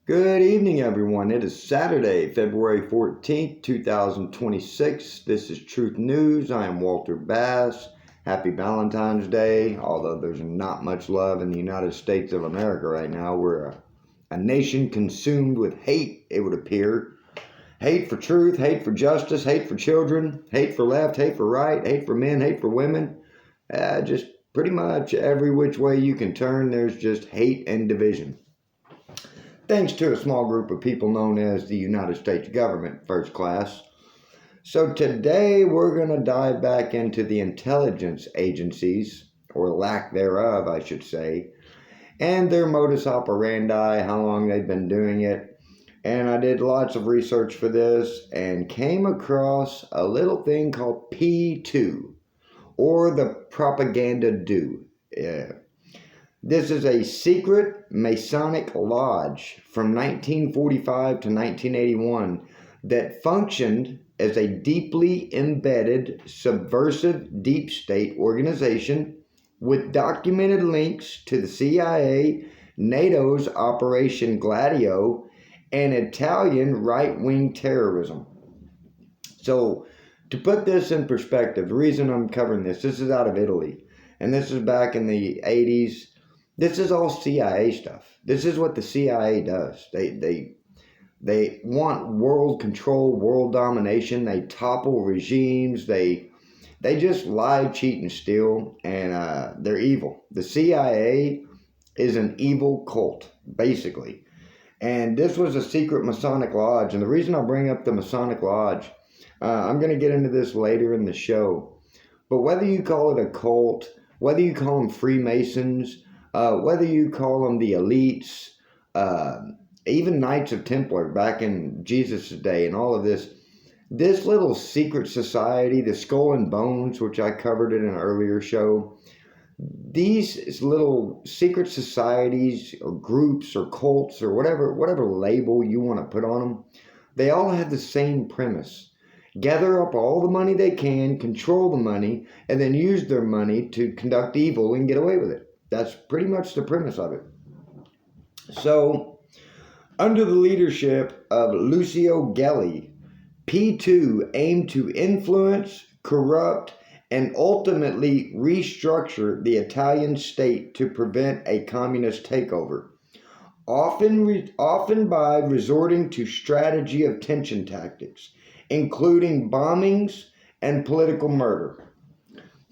Good evening, everyone. It is Saturday, February 14th, 2026. This is Truth News. I am Walter Bass. Happy Valentine's Day. Although there's not much love in the United States of America right now. We're a nation consumed with hate, it would appear. Hate for truth, hate for justice, hate for children, hate for left, hate for right, hate for men, hate for women. Just pretty much every which way you can turn, there's just hate and division. Thanks to a small group of people known as the United States government, first class. So today we're going to dive back into the intelligence agencies, or lack thereof, I should say, and their modus operandi, how long they've been doing it. And I did lots of research for this and came across a little thing called P2, or the propaganda do. This is a secret Masonic lodge from 1945 to 1981 that functioned as a deeply embedded, subversive deep state organization with documented links to the CIA, NATO's Operation Gladio, and Italian right-wing terrorism. So, to put this in perspective, the reason I'm covering this is out of Italy, and this is back in the 80s. This is all CIA stuff. This is what the CIA does. They want world control, world domination. They topple regimes. They just lie, cheat, and steal, and they're evil. The CIA is an evil cult, basically. And this was a secret Masonic lodge. And the reason I bring up the Masonic lodge, I'm going to get into this later in the show. But whether you call it a cult, whether you call them Freemasons, whether you call them the elites, even Knights of Templar back in Jesus' day and all of this little secret society, the Skull and Bones, which I covered in an earlier show, these little secret societies or groups or cults or whatever label you want to put on them, they all have the same premise. Gather up all the money they can, control the money, and then use their money to conduct evil and get away with it. That's pretty much the premise of it. So, under the leadership of Lucio Gelli, P2 aimed to influence, corrupt, and ultimately restructure the Italian state to prevent a communist takeover, often by resorting to strategy of tension tactics, including bombings and political murder.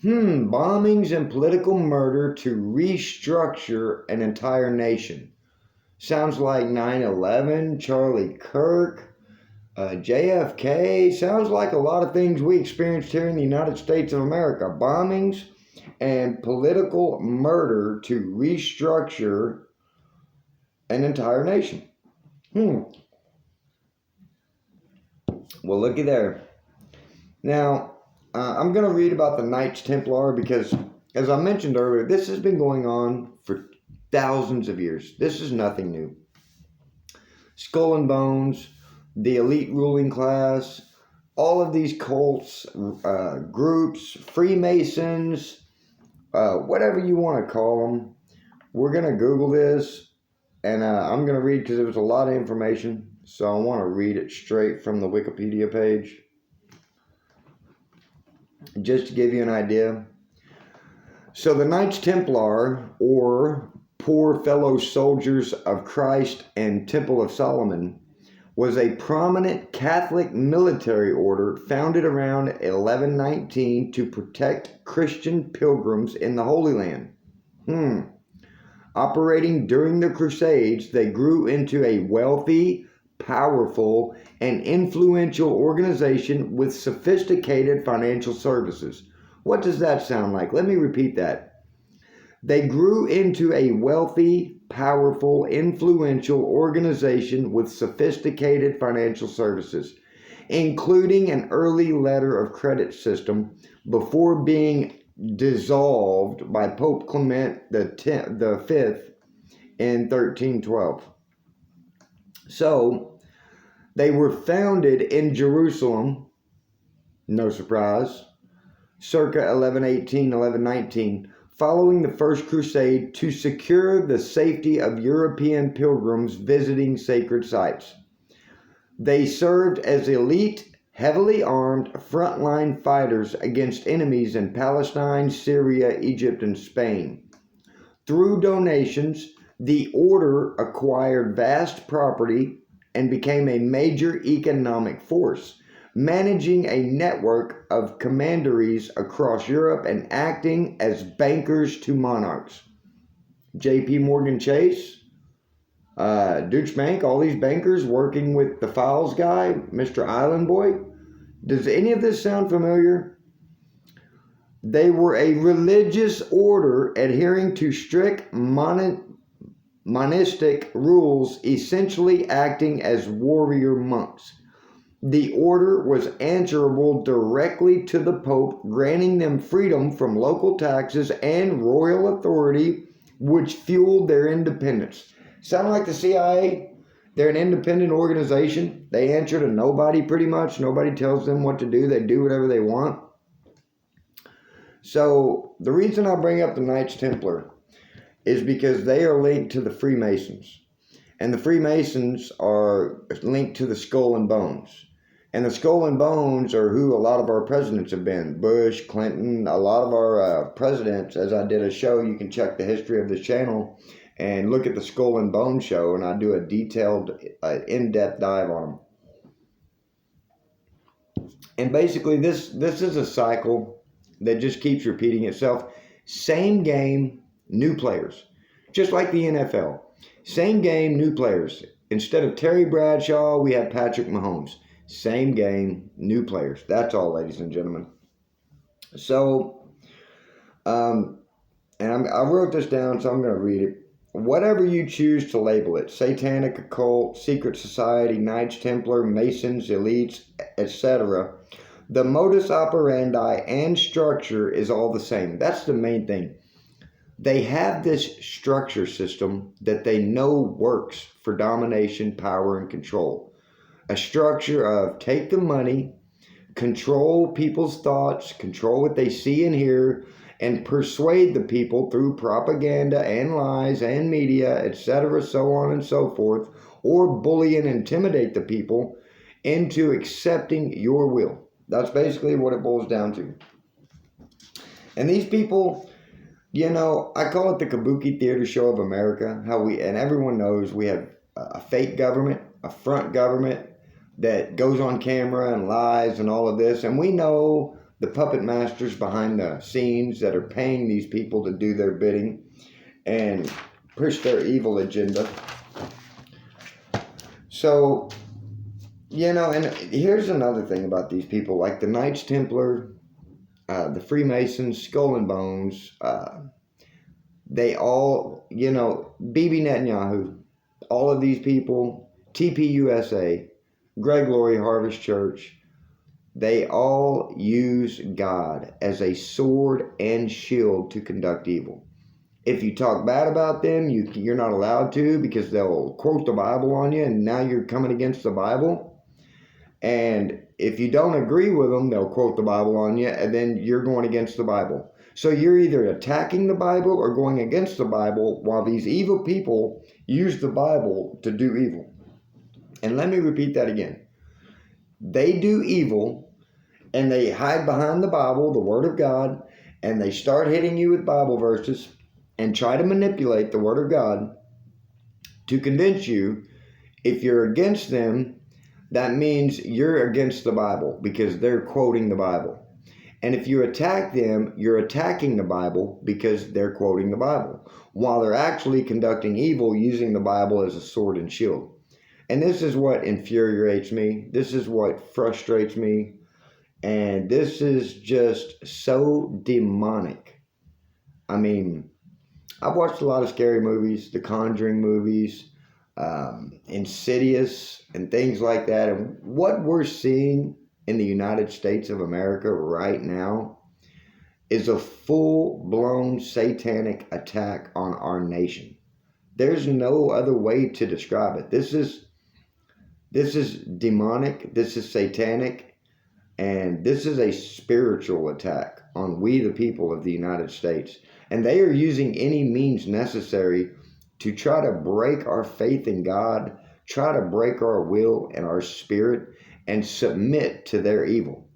Bombings and political murder to restructure an entire nation. Sounds like 9/11, Charlie Kirk, JFK. Sounds like a lot of things we experienced here in the United States of America. Bombings and political murder to restructure an entire nation. Well, looky there. Now, I'm going to read about the Knights Templar because, as I mentioned earlier, this has been going on for thousands of years. This is nothing new. Skull and Bones, the elite ruling class, all of these cults, groups, Freemasons, whatever you want to call them. We're going to Google this, and I'm going to read because it was a lot of information, so I want to read it straight from the Wikipedia page. Just to give you an idea. So the Knights Templar, or Poor Fellow Soldiers of Christ and Temple of Solomon, was a prominent Catholic military order founded around 1119 to protect Christian pilgrims in the Holy Land. Operating during the Crusades, they grew into a wealthy, powerful, and influential organization with sophisticated financial services. What does that sound like? Let me repeat that. They grew into a wealthy, powerful, influential organization with sophisticated financial services, including an early letter of credit system before being dissolved by Pope Clement V in 1312. So, they were founded in Jerusalem, no surprise, circa 1118, 1119, following the First Crusade to secure the safety of European pilgrims visiting sacred sites. They served as elite, heavily armed frontline fighters against enemies in Palestine, Syria, Egypt, and Spain. Through donations, the order acquired vast property and became a major economic force, managing a network of commanderies across Europe and acting as bankers to monarchs. J.P. Morgan Chase, Deutsche Bank, all these bankers working with the Files guy, Mr. Island Boy. Does any of this sound familiar? They were a religious order adhering to strict monastic rules, essentially acting as warrior monks. The order was answerable directly to the Pope, granting them freedom from local taxes and royal authority, which fueled their independence. Sound like the CIA? They're an independent organization. They answer to nobody pretty much. Nobody tells them what to do. They do whatever they want. So the reason I bring up the Knights Templar is because they are linked to the Freemasons. And the Freemasons are linked to the Skull and Bones. And the Skull and Bones are who a lot of our presidents have been. Bush, Clinton, a lot of our presidents. As I did a show, you can check the history of this channel and look at the Skull and Bones show, and I do a detailed, in-depth dive on them. And basically, this is a cycle that just keeps repeating itself. Same game, new players. Just like the NFL. Same game, new players. Instead of Terry Bradshaw, we have Patrick Mahomes. Same game, new players. That's all, ladies and gentlemen. So, I wrote this down, so I'm going to read it. Whatever you choose to label it, satanic, occult, secret society, Knights Templar, Masons, elites, etc., the modus operandi and structure is all the same. That's the main thing. They have this structure system that they know works for domination, power, and control. A structure of take the money, control people's thoughts, control what they see and hear, and persuade the people through propaganda and lies and media, etc., so on and so forth, or bully and intimidate the people into accepting your will. That's basically what it boils down to. And these people, you know, I call it the Kabuki Theater Show of America. And everyone knows we have a fake government, a front government that goes on camera and lies and all of this. And we know the puppet masters behind the scenes that are paying these people to do their bidding and push their evil agenda. So, you know, and here's another thing about these people, like the Knights Templar, the Freemasons, Skull and Bones, they all, you know, Bibi Netanyahu, all of these people, TPUSA, Greg Laurie Harvest Church, they all use God as a sword and shield to conduct evil. If you talk bad about them, you're not allowed to, because they'll quote the Bible on you, and now you're coming against the Bible. And if you don't agree with them, they'll quote the Bible on you, and then you're going against the Bible. So you're either attacking the Bible or going against the Bible, while these evil people use the Bible to do evil. And let me repeat that again. They do evil, and they hide behind the Bible, the Word of God, and they start hitting you with Bible verses and try to manipulate the Word of God to convince you if you're against them, that means you're against the Bible because they're quoting the Bible. And if you attack them, you're attacking the Bible because they're quoting the Bible, while they're actually conducting evil using the Bible as a sword and shield. And this is what infuriates me. This is what frustrates me. And this is just so demonic. I mean, I've watched a lot of scary movies, the Conjuring movies, Insidious, and things like that. And what we're seeing in the United States of America right now is a full-blown satanic attack on our nation. There's no other way to describe it. This is demonic, this is satanic, and this is a spiritual attack on we the people of the United States. And they are using any means necessary to try to break our faith in God, try to break our will and our spirit, and submit to their evil.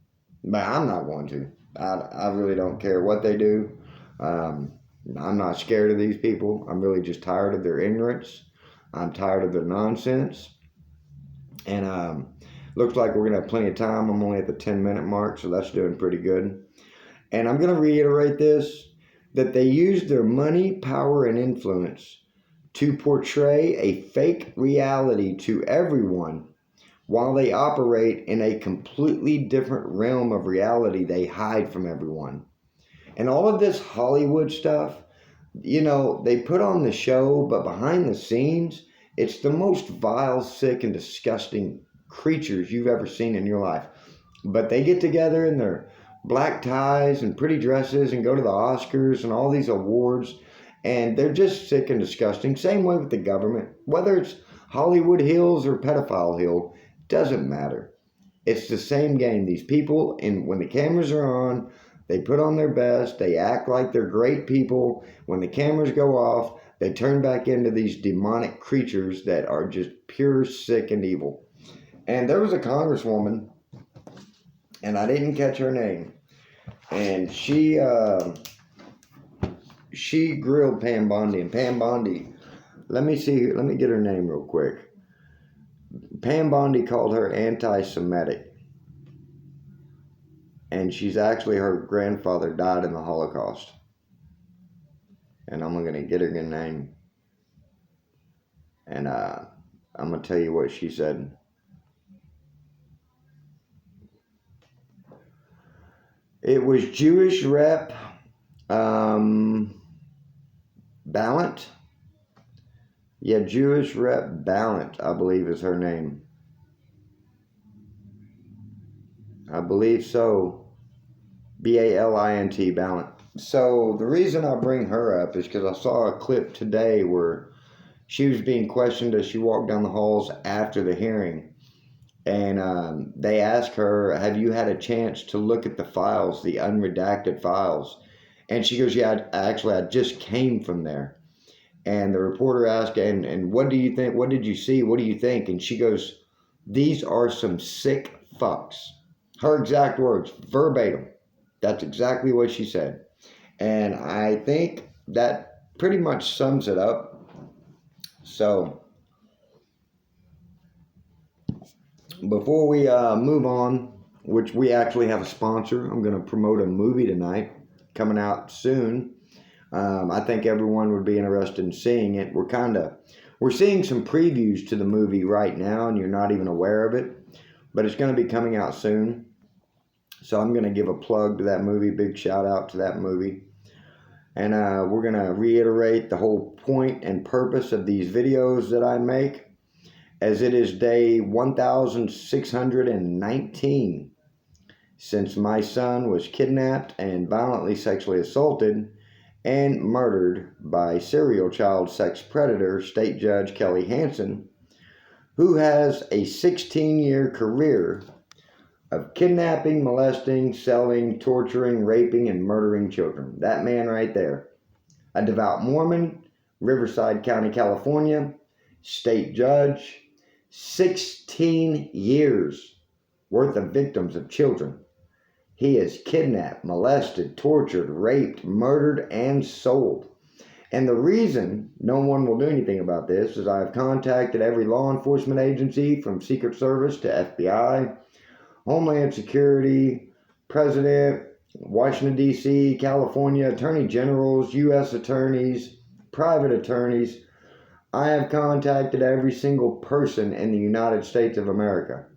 But I'm not going to. I really don't care what they do. I'm not scared of these people. I'm really just tired of their ignorance. I'm tired of their nonsense. And looks like we're going to have plenty of time. I'm only at the 10-minute mark, so that's doing pretty good. And I'm going to reiterate this, that they use their money, power, and influence to portray a fake reality to everyone while they operate in a completely different realm of reality they hide from everyone. And all of this Hollywood stuff, they put on the show, but behind the scenes, it's the most vile, sick, and disgusting creatures you've ever seen in your life. But they get together in their black ties and pretty dresses and go to the Oscars and all these awards, and they're just sick and disgusting. Same way with the government. Whether it's Hollywood Hills or Pedophile Hill, doesn't matter. It's the same game. These people, and when the cameras are on, they put on their best. They act like they're great people. When the cameras go off, they turn back into these demonic creatures that are just pure, sick, and evil. And there was a congresswoman, and I didn't catch her name, and she grilled Pam Bondi. And Pam Bondi, let me get her name real quick. Pam Bondi called her anti-Semitic. And her grandfather died in the Holocaust. And I'm going to get her name. And I'm going to tell you what she said. It was Jewish Rep Ballant. Yeah, Jewish Rep Ballant, I believe is her name. I believe so. Balint, Ballant. So the reason I bring her up is because I saw a clip today where she was being questioned as she walked down the halls after the hearing. And they asked her, have you had a chance to look at the files, the unredacted files? And she goes, yeah, I just came from there. And the reporter asked, and what do you think? What did you see? What do you think? And she goes, these are some sick fucks. Her exact words, verbatim. That's exactly what she said. And I think that pretty much sums it up. So, before we move on, which we actually have a sponsor, I'm going to promote a movie tonight, coming out soon. I think everyone would be interested in seeing it. We're seeing some previews to the movie right now, and you're not even aware of it, but it's going to be coming out soon. So I'm going to give a plug to that movie, big shout out to that movie. And we're going to reiterate the whole point and purpose of these videos that I make, as it is day 1619 since my son was kidnapped and violently sexually assaulted and murdered by serial child sex predator State Judge Kelly Hansen, who has a 16-year career of kidnapping, molesting, selling, torturing, raping, and murdering children. That man right there. A devout Mormon, Riverside County, California, state judge, 16 years worth of victims of children. He is kidnapped, molested, tortured, raped, murdered, and sold. And the reason no one will do anything about this is I have contacted every law enforcement agency from Secret Service to FBI, Homeland Security, President, Washington, D.C., California, Attorney Generals, U.S. attorneys, private attorneys. I have contacted every single person in the United States of America.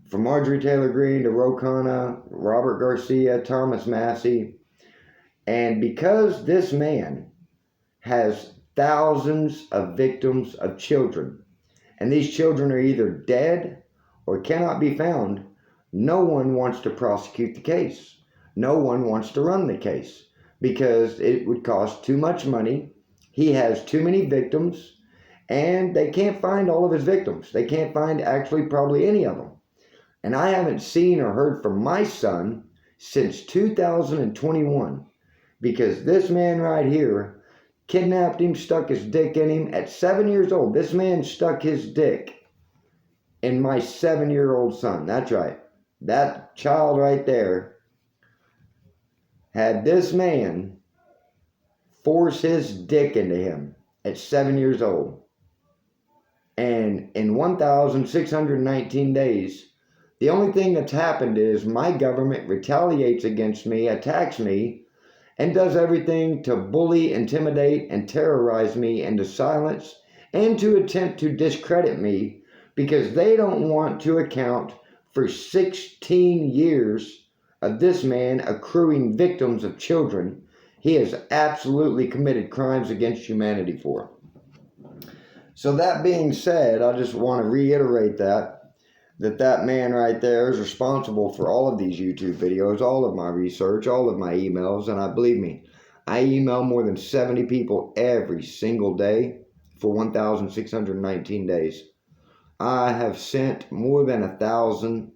From Marjorie Taylor Greene to Ro Khanna, Robert Garcia, Thomas Massey. And because this man has thousands of victims of children, and these children are either dead or cannot be found, no one wants to prosecute the case. No one wants to run the case because it would cost too much money. He has too many victims, and they can't find all of his victims. They can't find actually probably any of them. And I haven't seen or heard from my son since 2021. because this man right here kidnapped him, stuck his dick in him at 7 years old. This man stuck his dick in my 7-year-old son. That's right. That child right there had this man force his dick into him at 7 years old. And in 1,619 days, the only thing that's happened is my government retaliates against me, attacks me, and does everything to bully, intimidate, and terrorize me into silence and to attempt to discredit me because they don't want to account for 16 years of this man accruing victims of children he has absolutely committed crimes against humanity for. So that being said, I just want to reiterate that man right there is responsible for all of these YouTube videos, all of my research, all of my emails, and believe me, I email more than 70 people every single day for 1,619 days. I have sent more than 1,000,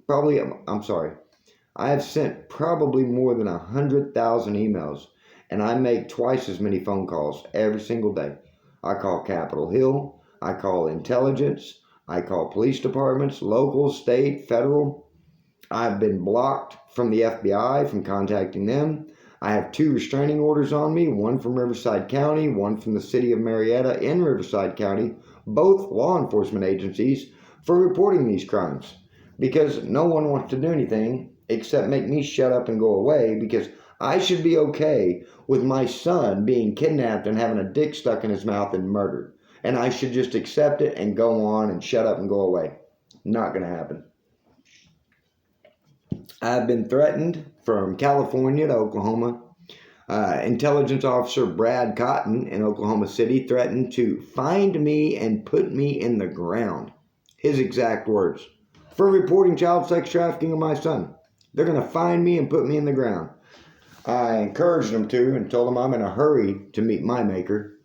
I have sent probably more than 100,000 emails, and I make twice as many phone calls every single day. I call Capitol Hill, I call intelligence, I call police departments, local, state, federal. I've been blocked from the FBI from contacting them. I have 2 restraining orders on me, one from Riverside County, one from the city of Marietta in Riverside County, both law enforcement agencies, for reporting these crimes. Because no one wants to do anything except make me shut up and go away, because I should be okay with my son being kidnapped and having a dick stuck in his mouth and murdered. And I should just accept it and go on and shut up and go away. Not going to happen. I've been threatened from California to Oklahoma. Intelligence officer Brad Cotton in Oklahoma City threatened to find me and put me in the ground. His exact words. For reporting child sex trafficking of my son. They're going to find me and put me in the ground. I encouraged him to and told him I'm in a hurry to meet my maker.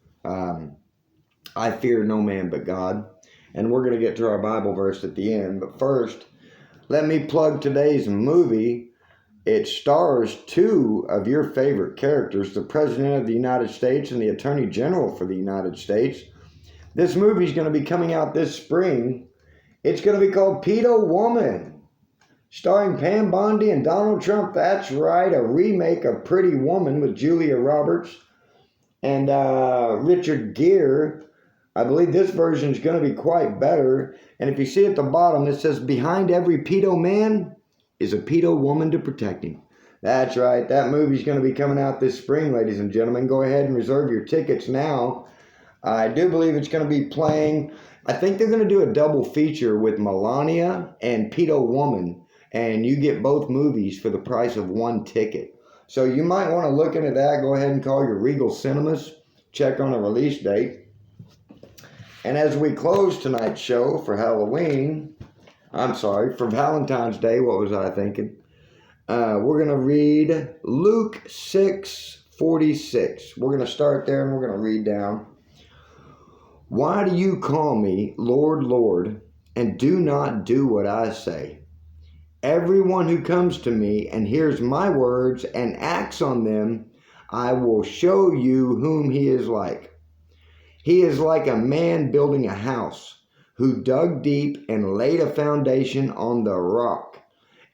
I fear no man but God. And we're going to get to our Bible verse at the end. But first, let me plug today's movie. It stars 2 of your favorite characters, the President of the United States and the Attorney General for the United States. This movie is going to be coming out this spring. It's going to be called Pedo Woman, starring Pam Bondi and Donald Trump. That's right, a remake of Pretty Woman with Julia Roberts and Richard Gere. I believe this version is going to be quite better. And if you see at the bottom, it says, behind every pedo man is a pedo woman to protect him. That's right. That movie's going to be coming out this spring, ladies and gentlemen. Go ahead and reserve your tickets now. I do believe it's going to be playing. I think they're going to do a double feature with Melania and Pedo Woman. And you get both movies for the price of 1 ticket. So you might want to look into that. Go ahead and call your Regal Cinemas. Check on a release date. And as we close tonight's show for for Valentine's Day, what was I thinking? We're going to read Luke 6:46. We're going to start there and we're going to read down. Why do you call me Lord, Lord, and do not do what I say? Everyone who comes to me and hears my words and acts on them, I will show you whom he is like. He is like a man building a house who dug deep and laid a foundation on the rock.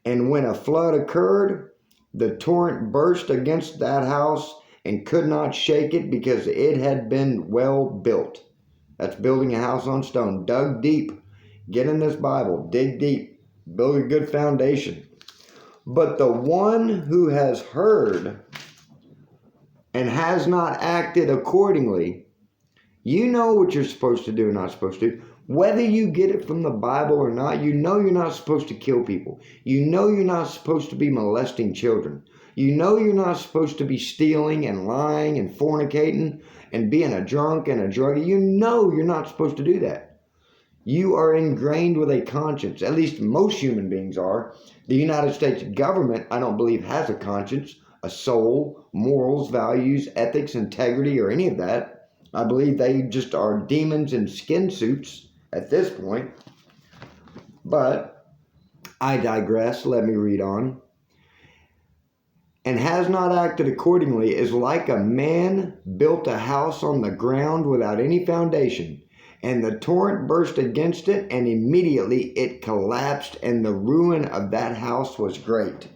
And when a flood occurred, the torrent burst against that house and could not shake it because it had been well built. That's building a house on stone. Dug deep. Get in this Bible. Dig deep. Build a good foundation. But the one who has heard and has not acted accordingly, you know what you're supposed to do and not supposed to do. Whether you get it from the Bible or not, you know you're not supposed to kill people. You know you're not supposed to be molesting children. You know you're not supposed to be stealing and lying and fornicating and being a drunk and a druggie. You know you're not supposed to do that. You are ingrained with a conscience. At least most human beings are. The United States government, I don't believe, has a conscience, a soul, morals, values, ethics, integrity, or any of that. I believe they just are demons in skin suits at this point. But I digress. Let me read on. and has not acted accordingly is like a man built a house on the ground without any foundation, and the torrent burst against it, and immediately it collapsed, and the ruin of that house was great.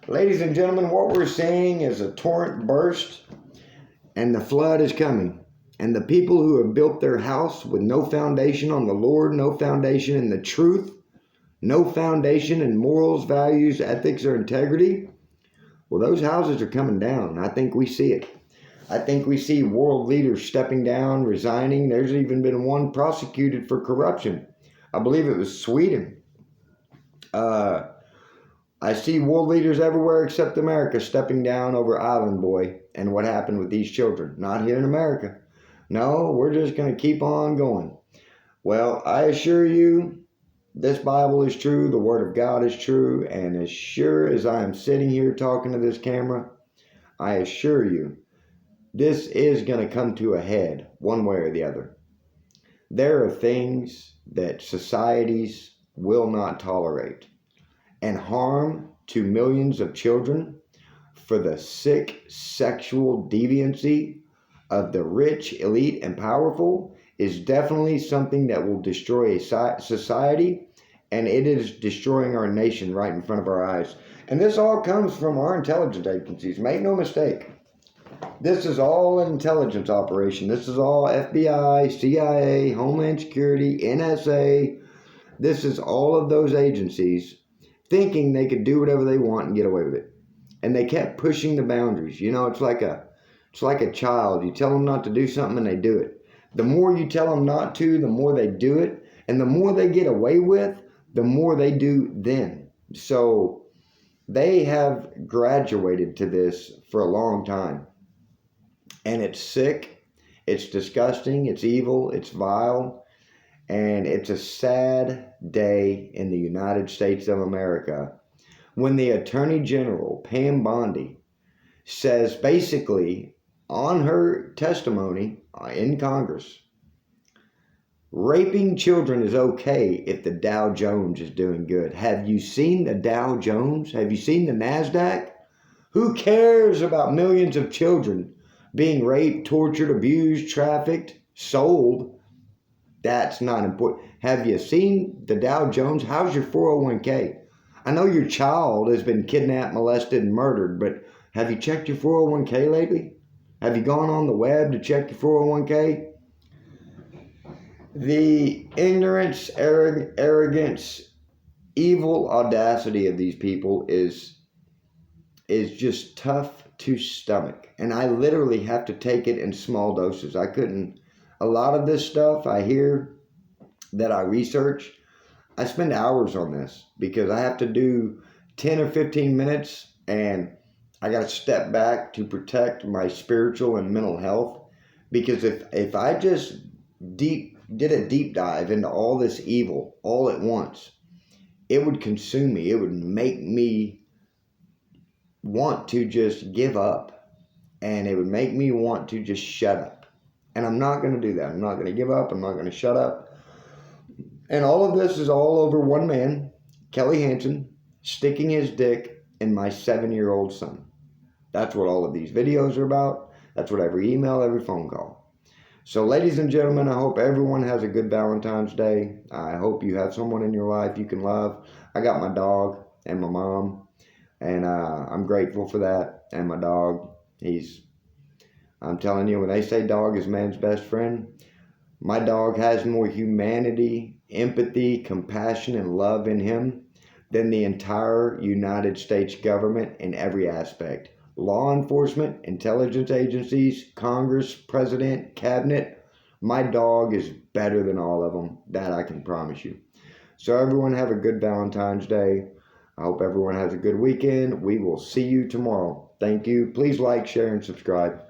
Ladies and gentlemen, what we're seeing is a torrent burst, and the flood is coming. And the people who have built their house with no foundation on the Lord, no foundation in the truth, no foundation in morals, values, ethics, or integrity, well, those houses are coming down. I think we see it. I think we see world leaders stepping down, resigning. There's even been one prosecuted for corruption. I believe it was Sweden. I see world leaders everywhere except America stepping down over Island Boy and what happened with these children. Not here in America. No, we're just going to keep on going. Well, I assure you, this Bible is true, the Word of God is true, and as sure as I am sitting here talking to this camera, I assure you, this is going to come to a head one way or the other. There are things that societies will not tolerate, and harm to millions of children for the sick sexual deviancy of the rich, elite, and powerful is definitely something that will destroy a society. And it is destroying our nation right in front of our eyes. And this all comes from our intelligence agencies. Make no mistake. This is all an intelligence operation. This is all FBI, CIA, Homeland Security, NSA. This is all of those agencies thinking they could do whatever they want and get away with it. And they kept pushing the boundaries. You know, it's like a child. You tell them not to do something and they do it. The more you tell them not to, the more they do it. And the more they get away with, the more they do then. So they have graduated to this for a long time. And it's sick, it's disgusting, it's evil, it's vile, and it's a sad day in the United States of America when the Attorney General, Pam Bondi, says basically on her testimony in Congress, raping children is okay if the Dow Jones is doing good. Have you seen the Dow Jones? Have you seen the NASDAQ? Who cares about millions of children being raped, tortured, abused, trafficked, sold? That's not important. Have you seen the Dow Jones? How's your 401k? I know your child has been kidnapped, molested, and murdered, but have you checked your 401k lately? Have you gone on the web to check your 401k? The ignorance, arrogance, evil audacity of these people is just tough to stomach. And I literally have to take it in small doses. A lot of this stuff I hear that I research, I spend hours on this because I have to do 10 or 15 minutes and I got to step back to protect my spiritual and mental health. Because if I just did a deep dive into all this evil all at once, it would consume me. It would make me want to just give up, and it would make me want to just shut up. And I'm not going to do that. I'm not going to give up. I'm not going to shut up. And all of this is all over one man, Kelly Hansen, sticking his dick in my 7-year-old son. That's what all of these videos are about. That's what every email, every phone call. So, ladies and gentlemen, I hope everyone has a good Valentine's Day. I hope you have someone in your life you can love. I got my dog and my mom, and I'm grateful for that. And my dog, I'm telling you, when they say dog is man's best friend, my dog has more humanity, empathy, compassion, and love in him than the entire United States government in every aspect. Law enforcement, intelligence agencies, Congress, president, cabinet. My dog is better than all of them. That I can promise you. So everyone have a good Valentine's Day. I hope everyone has a good weekend. We will see you tomorrow. Thank you. Please like, share, and subscribe.